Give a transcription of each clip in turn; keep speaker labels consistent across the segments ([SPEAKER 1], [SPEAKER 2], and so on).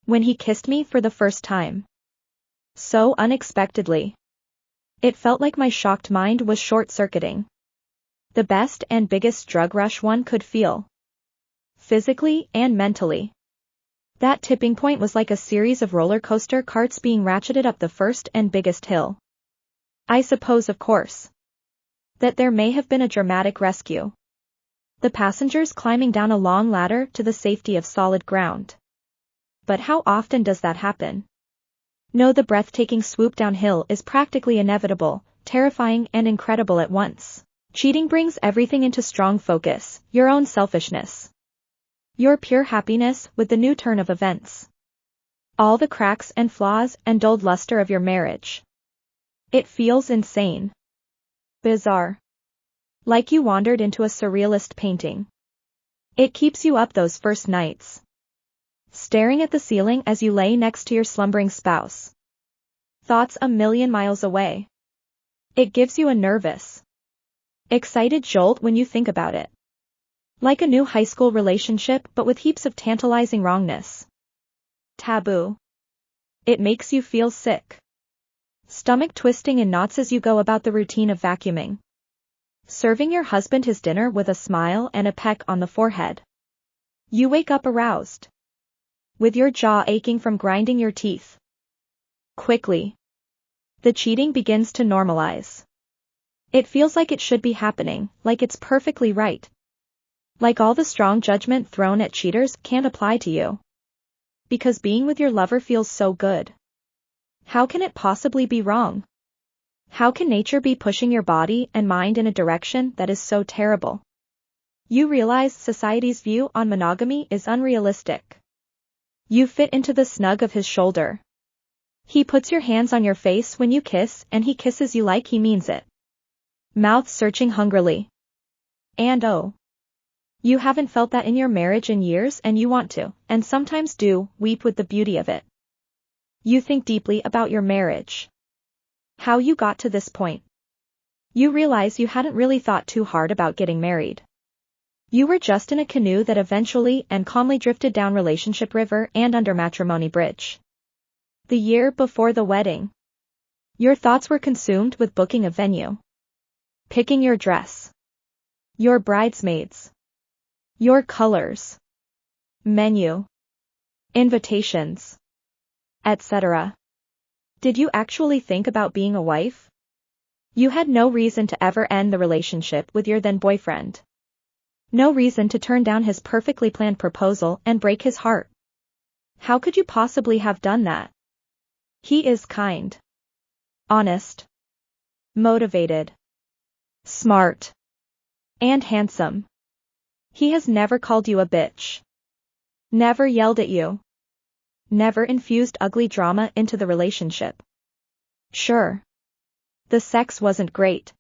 [SPEAKER 1] When he kissed me for the first time. So unexpectedly. It felt like my shocked mind was short-circuiting. The best and biggest drug rush one could feel. Physically and mentally. That tipping point was like a series of roller coaster carts being ratcheted up the first and biggest hill. I suppose, of course, that there may have been a dramatic rescue. The passengers climbing down a long ladder to the safety of solid ground. But how often does that happen? No, the breathtaking swoop downhill is practically inevitable, terrifying and incredible at once. Cheating brings everything into strong focus, your own selfishness. Your pure happiness with the new turn of events. All the cracks and flaws and dulled luster of your marriage. It feels insane. Bizarre. Like you wandered into a surrealist painting. It keeps you up those first nights. Staring at the ceiling as you lay next to your slumbering spouse. Thoughts a million miles away. It gives you a nervous, excited jolt when you think about it. Like a new high school relationship but with heaps of tantalizing wrongness. Taboo. It makes you feel sick. Stomach twisting in knots as you go about the routine of vacuuming. Serving your husband his dinner with a smile and a peck on the forehead. You wake up aroused. With your jaw aching from grinding your teeth. Quickly. The cheating begins to normalize. It feels like it should be happening, like it's perfectly right. Like all the strong judgment thrown at cheaters can't apply to you. Because being with your lover feels so good. How can it possibly be wrong? How can nature be pushing your body and mind in a direction that is so terrible? You realize society's view on monogamy is unrealistic. You fit into the snug of his shoulder. He puts your hands on your face when you kiss and he kisses you like he means it. Mouth searching hungrily. And oh. You haven't felt that in your marriage in years and you want to, and sometimes do, weep with the beauty of it. You think deeply about your marriage. How you got to this point. You realize you hadn't really thought too hard about getting married. You were just in a canoe that eventually and calmly drifted down relationship river and under matrimony bridge. The year before the wedding. Your thoughts were consumed with booking a venue. Picking your dress. Your bridesmaids. Your colors. Menu. Invitations. Etc. Did you actually think about being a wife? You had no reason to ever end the relationship with your then boyfriend. No reason to turn down his perfectly planned proposal and break his heart. How could you possibly have done that? He is kind. Honest. Motivated. Smart. And handsome. He has never called you a bitch. Never yelled at you. Never infused ugly drama into the relationship. Sure. The sex wasn't great.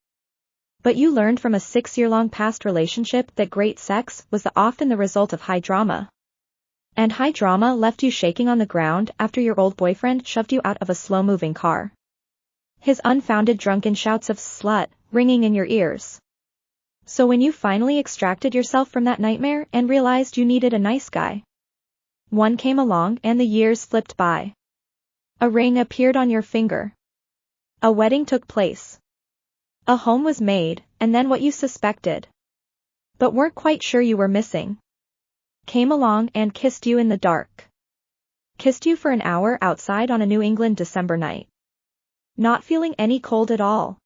[SPEAKER 1] But you learned from a 6-year-long past relationship that great sex was often the result of high drama. And high drama left you shaking on the ground after your old boyfriend shoved you out of a slow-moving car. His unfounded drunken shouts of slut ringing in your ears. So when you finally extracted yourself from that nightmare and realized you needed a nice guy, one came along and the years slipped by. A ring appeared on your finger. A wedding took place. A home was made, and then what you suspected, but weren't quite sure you were missing, came along and kissed you in the dark. Kissed you for an hour outside on a New England December night. Not feeling any cold at all.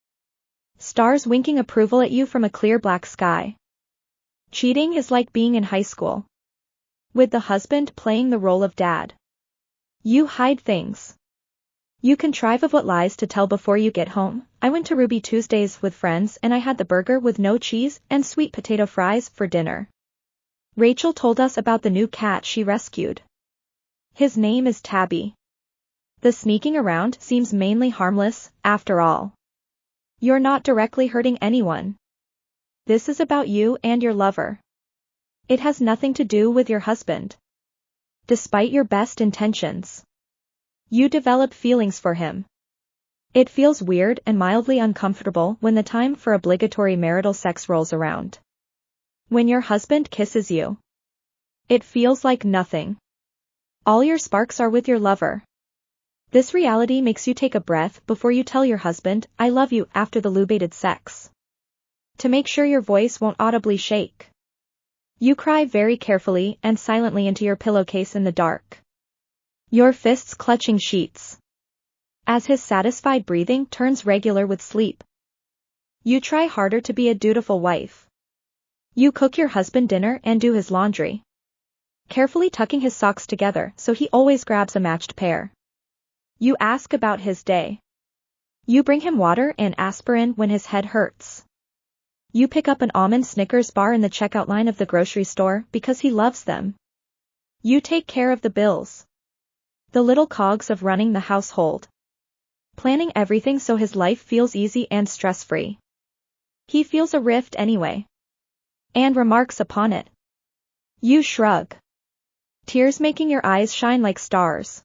[SPEAKER 1] Stars winking approval at you from a clear black sky. Cheating is like being in high school. With the husband playing the role of dad. You hide things. You contrive of what lies to tell before you get home. I went to Ruby Tuesdays with friends and I had the burger with no cheese and sweet potato fries for dinner. Rachel told us about the new cat she rescued. His name is Tabby. The sneaking around seems mainly harmless, after all. You're not directly hurting anyone. This is about you and your lover. It has nothing to do with your husband. Despite your best intentions. You develop feelings for him. It feels weird and mildly uncomfortable when the time for obligatory marital sex rolls around. When your husband kisses you. It feels like nothing. All your sparks are with your lover. This reality makes you take a breath before you tell your husband, "I love you," after the lubricated sex. To make sure your voice won't audibly shake, you cry very carefully and silently into your pillowcase in the dark, your fists clutching sheets. As his satisfied breathing turns regular with sleep, you try harder to be a dutiful wife. You cook your husband dinner and do his laundry, carefully tucking his socks together so he always grabs a matched pair. You ask about his day. You bring him water and aspirin when his head hurts. You pick up an almond Snickers bar in the checkout line of the grocery store because he loves them. You take care of the bills, the little cogs of running the household, planning everything so his life feels easy and stress-free. He feels a rift anyway, and remarks upon it. You shrug, tears making your eyes shine like stars.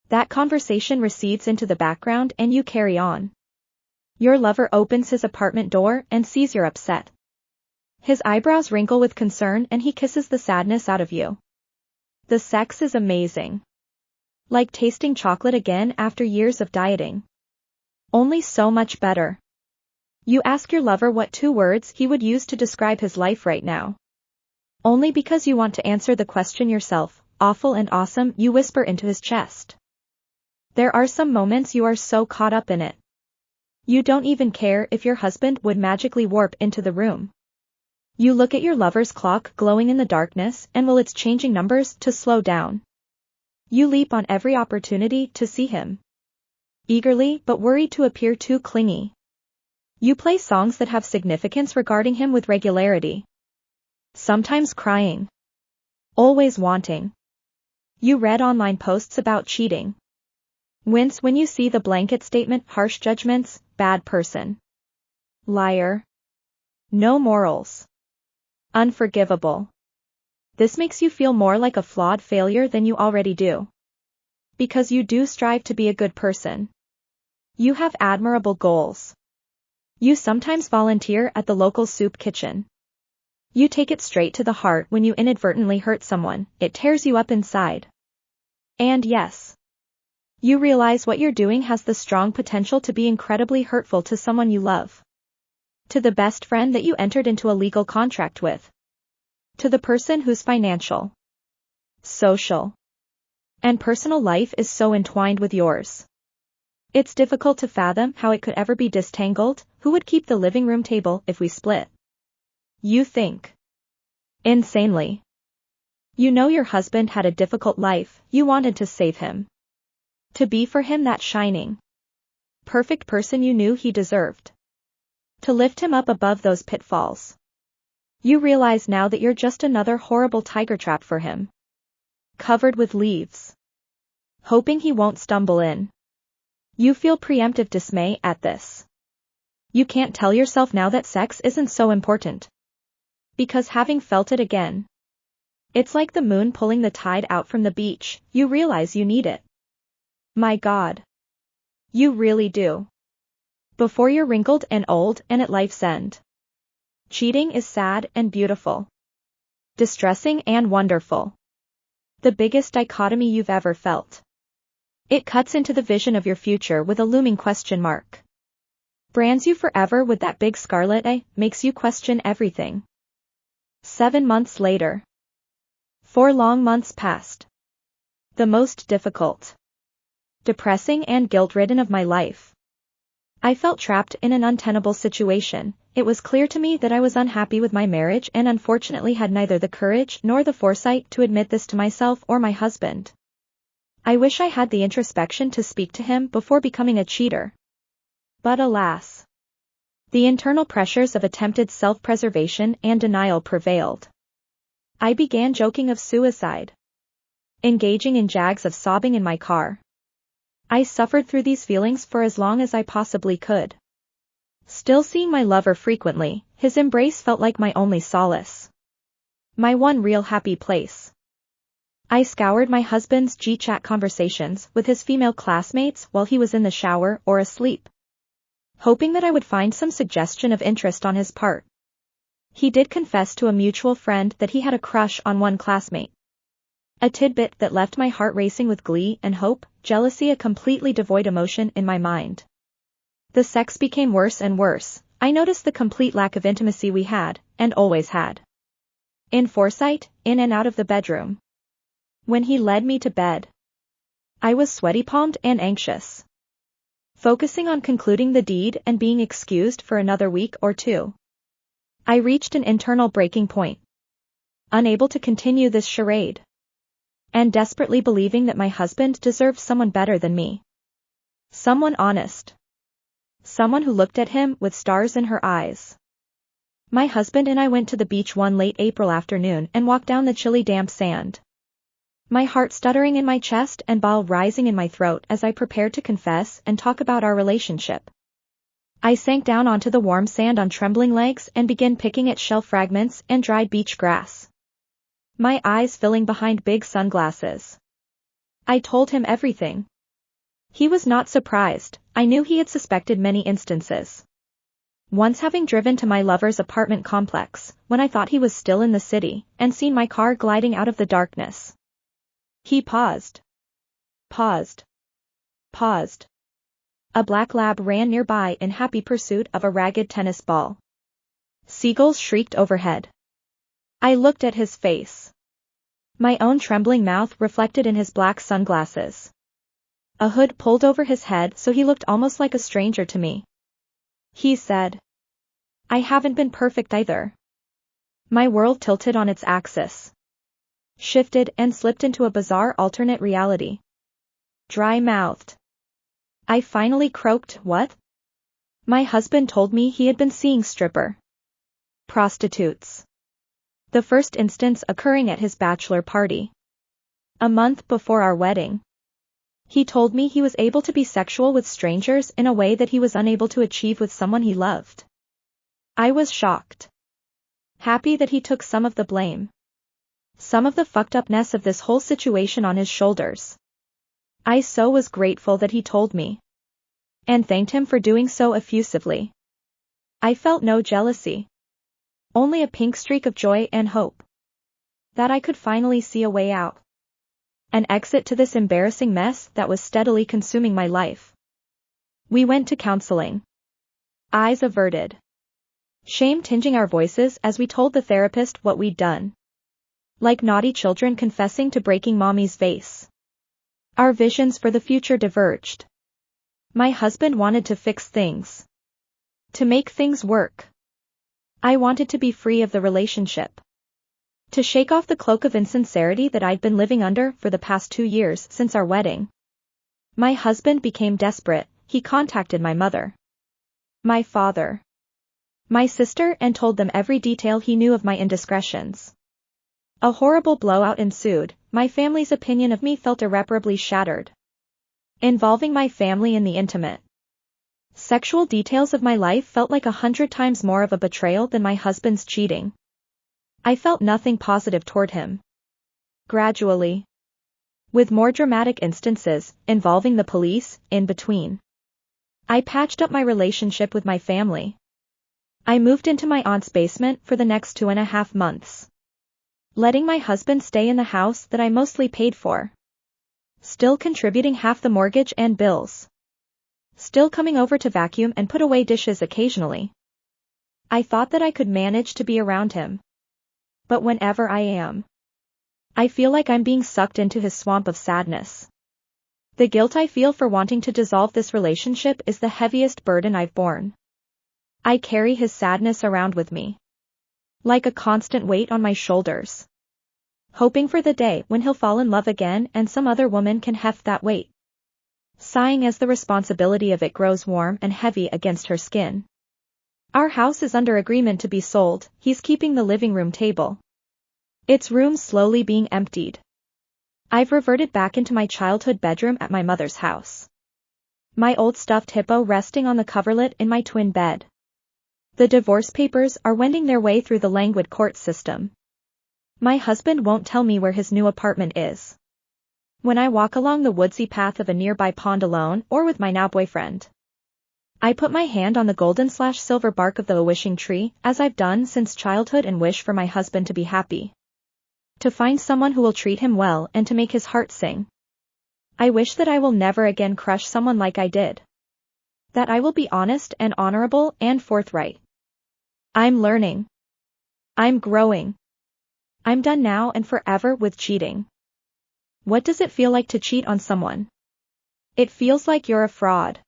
[SPEAKER 1] That conversation recedes into the background and you carry on. Your lover opens his apartment door and sees you're upset. His eyebrows wrinkle with concern and he kisses the sadness out of you. The sex is amazing. Like tasting chocolate again after years of dieting. Only so much better. You ask your lover what 2 words he would use to describe his life right now. Only because you want to answer the question yourself, awful and awesome, you whisper into his chest. There are some moments you are so caught up in it. You don't even care if your husband would magically warp into the room. You look at your lover's clock glowing in the darkness and will its changing numbers to slow down. You leap on every opportunity to see him. Eagerly but worried to appear too clingy. You play songs that have significance regarding him with regularity. Sometimes crying. Always wanting. You read online posts about cheating. Wince when you see the blanket statement, harsh judgments, bad person. Liar. No morals. Unforgivable. This makes you feel more like a flawed failure than you already do. Because you do strive to be a good person. You have admirable goals. You sometimes volunteer at the local soup kitchen. You take it straight to the heart when you inadvertently hurt someone, it tears you up inside. And yes, you realize what you're doing has the strong potential to be incredibly hurtful to someone you love. To the best friend that you entered into a legal contract with. To the person whose financial, social, and personal life is so entwined with yours. It's difficult to fathom how it could ever be disentangled. Who would keep the living room table if we split? You think. Insanely. You know your husband had a difficult life, you wanted to save him. To be for him that shining, perfect person you knew he deserved. To lift him up above those pitfalls. You realize now that you're just another horrible tiger trap for him. Covered with leaves. Hoping he won't stumble in. You feel preemptive dismay at this. You can't tell yourself now that sex isn't so important. Because having felt it again, it's like the moon pulling the tide out from the beach, you realize you need it. My God. You really do. Before you're wrinkled and old and at life's end. Cheating is sad and beautiful. Distressing and wonderful. The biggest dichotomy you've ever felt. It cuts into the vision of your future with a looming question mark. Brands you forever with that big scarlet A, makes you question everything. 7 months later. 4 long months passed. The most difficult, depressing and guilt-ridden of my life. I felt trapped in an untenable situation. It was clear to me that I was unhappy with my marriage and unfortunately had neither the courage nor the foresight to admit this to myself or my husband. I wish I had the introspection to speak to him before becoming a cheater. But alas, the internal pressures of attempted self-preservation and denial prevailed. I began joking of suicide. Engaging in jags of sobbing in my car. I suffered through these feelings for as long as I possibly could. Still seeing my lover frequently, his embrace felt like my only solace. My one real happy place. I scoured my husband's G-chat conversations with his female classmates while he was in the shower or asleep, hoping that I would find some suggestion of interest on his part. He did confess to a mutual friend that he had a crush on one classmate. A tidbit that left my heart racing with glee and hope, jealousy a completely devoid emotion in my mind. The sex became worse and worse. I noticed the complete lack of intimacy we had, and always had. In foresight, in and out of the bedroom. When he led me to bed, I was sweaty-palmed and anxious. Focusing on concluding the deed and being excused for another week or two. I reached an internal breaking point. Unable to continue this charade. And desperately believing that my husband deserved someone better than me. Someone honest. Someone who looked at him with stars in her eyes. My husband and I went to the beach one late April afternoon and walked down the chilly damp sand. My heart stuttering in my chest and bile rising in my throat as I prepared to confess and talk about our relationship. I sank down onto the warm sand on trembling legs and began picking at shell fragments and dried beach grass. My eyes filling behind big sunglasses. I told him everything. He was not surprised. I knew he had suspected many instances. Once having driven to my lover's apartment complex, when I thought he was still in the city, and seen my car gliding out of the darkness. He paused. Paused. Paused. A black lab ran nearby in happy pursuit of a ragged tennis ball. Seagulls shrieked overhead. I looked at his face. My own trembling mouth reflected in his black sunglasses. A hood pulled over his head so he looked almost like a stranger to me. He said, "I haven't been perfect either." My world tilted on its axis. Shifted and slipped into a bizarre alternate reality. Dry-mouthed. I finally croaked, "What?" My husband told me he had been seeing prostitutes. The first instance occurring at his bachelor party. A month before our wedding. He told me he was able to be sexual with strangers in a way that he was unable to achieve with someone he loved. I was shocked. Happy that he took some of the blame. Some of the fucked upness of this whole situation on his shoulders. I so was grateful that he told me. And thanked him for doing so effusively. I felt no jealousy. Only a pink streak of joy and hope. That I could finally see a way out. An exit to this embarrassing mess that was steadily consuming my life. We went to counseling. Eyes averted. Shame tinging our voices as we told the therapist what we'd done. Like naughty children confessing to breaking mommy's vase. Our visions for the future diverged. My husband wanted to fix things. To make things work. I wanted to be free of the relationship. To shake off the cloak of insincerity that I'd been living under for the past 2 years since our wedding. My husband became desperate. He contacted my mother. My father. My sister and told them every detail he knew of my indiscretions. A horrible blowout ensued. My family's opinion of me felt irreparably shattered. Involving my family in the intimate. Sexual details of my life felt like 100 times more of a betrayal than my husband's cheating. I felt nothing positive toward him. Gradually. With more dramatic instances, involving the police, in between. I patched up my relationship with my family. I moved into my aunt's basement for the next 2.5 months. Letting my husband stay in the house that I mostly paid for. Still contributing half the mortgage and bills. Still coming over to vacuum and put away dishes occasionally. I thought that I could manage to be around him. But whenever I am, I feel like I'm being sucked into his swamp of sadness. The guilt I feel for wanting to dissolve this relationship is the heaviest burden I've borne. I carry his sadness around with me. Like a constant weight on my shoulders. Hoping for the day when he'll fall in love again and some other woman can heft that weight. Sighing as the responsibility of it grows warm and heavy against her skin. Our house is under agreement to be sold. He's keeping the living room table. Its rooms slowly being emptied. I've reverted back into my childhood bedroom at my mother's house. My old stuffed hippo resting on the coverlet in my twin bed. The divorce papers are wending their way through the languid court system. My husband won't tell me where his new apartment is. When I walk along the woodsy path of a nearby pond alone or with my now boyfriend. I put my hand on the golden/silver bark of the wishing tree, as I've done since childhood, and wish for my husband to be happy. To find someone who will treat him well and to make his heart sing. I wish that I will never again crush someone like I did. That I will be honest and honorable and forthright. I'm learning. I'm growing. I'm done now and forever with cheating. What does it feel like to cheat on someone? It feels like you're a fraud.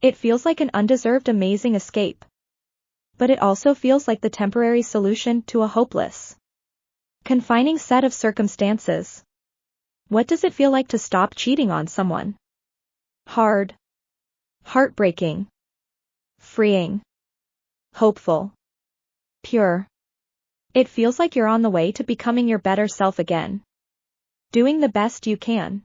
[SPEAKER 1] It feels like an undeserved amazing escape. But it also feels like the temporary solution to a hopeless, confining set of circumstances. What does it feel like to stop cheating on someone? Hard. Heartbreaking. Freeing. Hopeful. Pure. It feels like you're on the way to becoming your better self again. Doing the best you can.